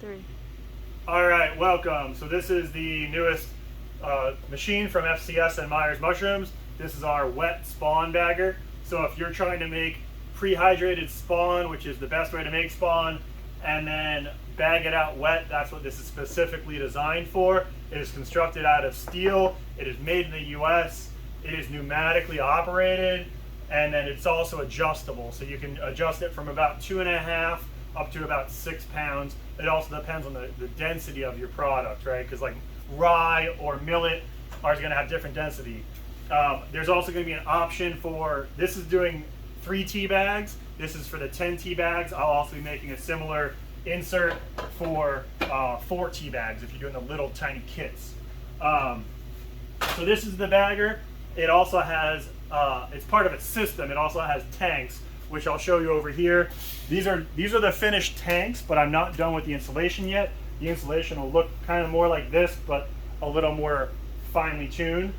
Three. All right, welcome. So this is the newest machine from FCS and Myers Mushrooms. This is our wet spawn bagger. So if you're trying to make prehydrated spawn, which is the best way to make spawn, and then bag it out wet, that's what this is specifically designed for. It is constructed out of steel. It is made in the US. It is pneumatically operated, and then it's also adjustable. So you can adjust it from about 2.5 up to about 6 pounds. It also depends on the density of your product, right? Because like rye or millet are going to have different density. There's also going to be an option for, this is doing 3 tea bags. This is for the 10 tea bags. I'll also be making a similar insert for 4 tea bags if you're doing the little tiny kits. So this is the bagger. It also has, it's part of its system. It also has tanks, which I'll show you over here. These are the finished tanks, but I'm not done with the installation yet. The installation will look kind of more like this, but a little more finely tuned.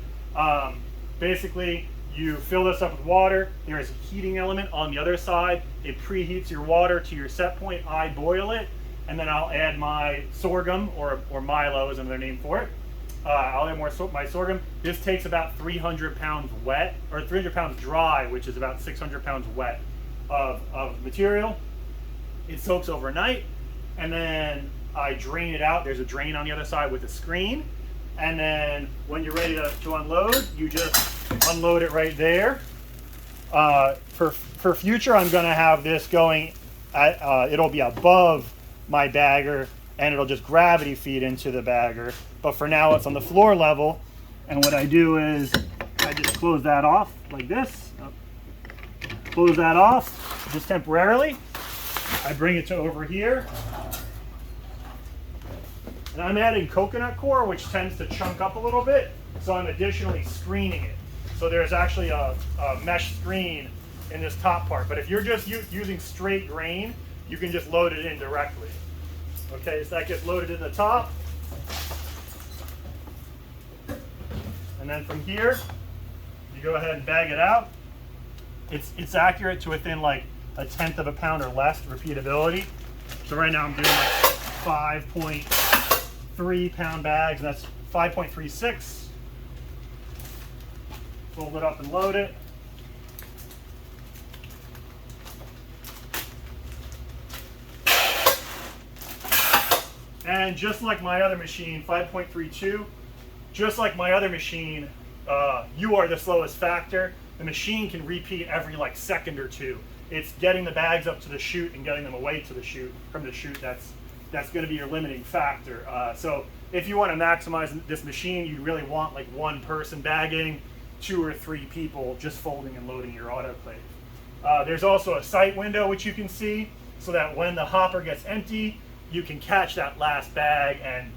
Basically, you fill this up with water. There is a heating element on the other side. It preheats your water to your set point. I boil it, and then I'll add my sorghum, or Milo is another name for it. I'll add my sorghum. This takes about 300 pounds wet, or 300 pounds dry, which is about 600 pounds wet of material. It soaks overnight, and then I drain it out. There's a drain on the other side with a screen, and then when you're ready to unload, you just unload it right there. For future, I'm going to have this going at, it'll be above my bagger, and it'll just gravity feed into the bagger. But for now, it's on the floor level, and what I do is I just close that off like this. Close that off just temporarily. I bring it to over here, and I'm adding coconut coir, which tends to chunk up a little bit, so I'm additionally screening it. So there's actually a mesh screen in this top part, but if you're just using straight grain, you can just load it in directly. Okay, so that gets loaded in the top, and then from here you go ahead and bag it out. It's accurate to within like 1/10 of a pound or less repeatability. So right now I'm doing like 5.3 pound bags, and that's 5.36. Fold it up and load it. And just like my other machine, 5.32, just like my other machine, you are the slowest factor. The machine can repeat every like second or two. It's getting the bags up to the chute and getting them away to the chute from the chute. That's going to be your limiting factor. So if you want to maximize this machine, you really want like one person bagging, 2 or 3 people just folding and loading your autoclave. There's also a sight window which you can see, so that when the hopper gets empty, you can catch that last bag. And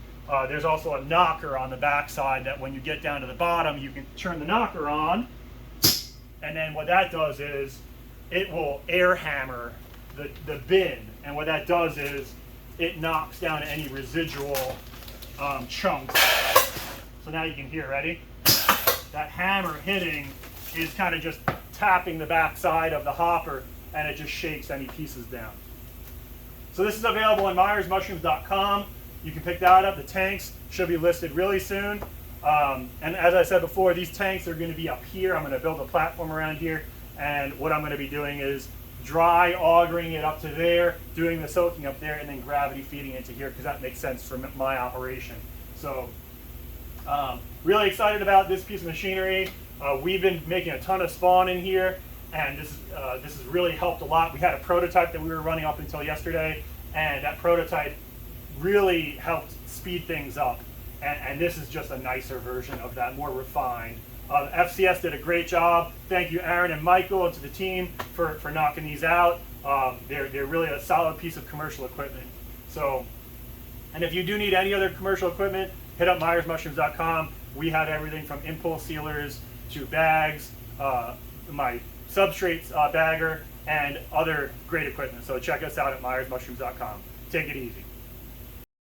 there's also a knocker on the back side that when you get down to the bottom, you can turn the knocker on. And then what that does is it will air hammer the bin. And what that does is it knocks down any residual chunks. So now you can hear, ready? That hammer hitting is kind of just tapping the back side of the hopper, and it just shakes any pieces down. So this is available on MyersMushrooms.com. You can pick that up. The tanks should be listed really soon. And as I said before, these tanks are going to be up here. I'm going to build a platform around here, and what I'm going to be doing is dry augering it up to there, doing the soaking up there, and then gravity feeding into here, because that makes sense for my operation. So really excited about this piece of machinery. We've been making a ton of spawn in here, and this has really helped a lot. We had a prototype that we were running up until yesterday, and that prototype really helped speed things up. And this is just a nicer version of that, more refined. FCS did a great job. Thank you, Aaron and Michael, and to the team for knocking these out. They're really a solid piece of commercial equipment. So, and if you do need any other commercial equipment, hit up MyersMushrooms.com. We have everything from impulse sealers to bags, my substrates bagger, and other great equipment. So check us out at MyersMushrooms.com. Take it easy.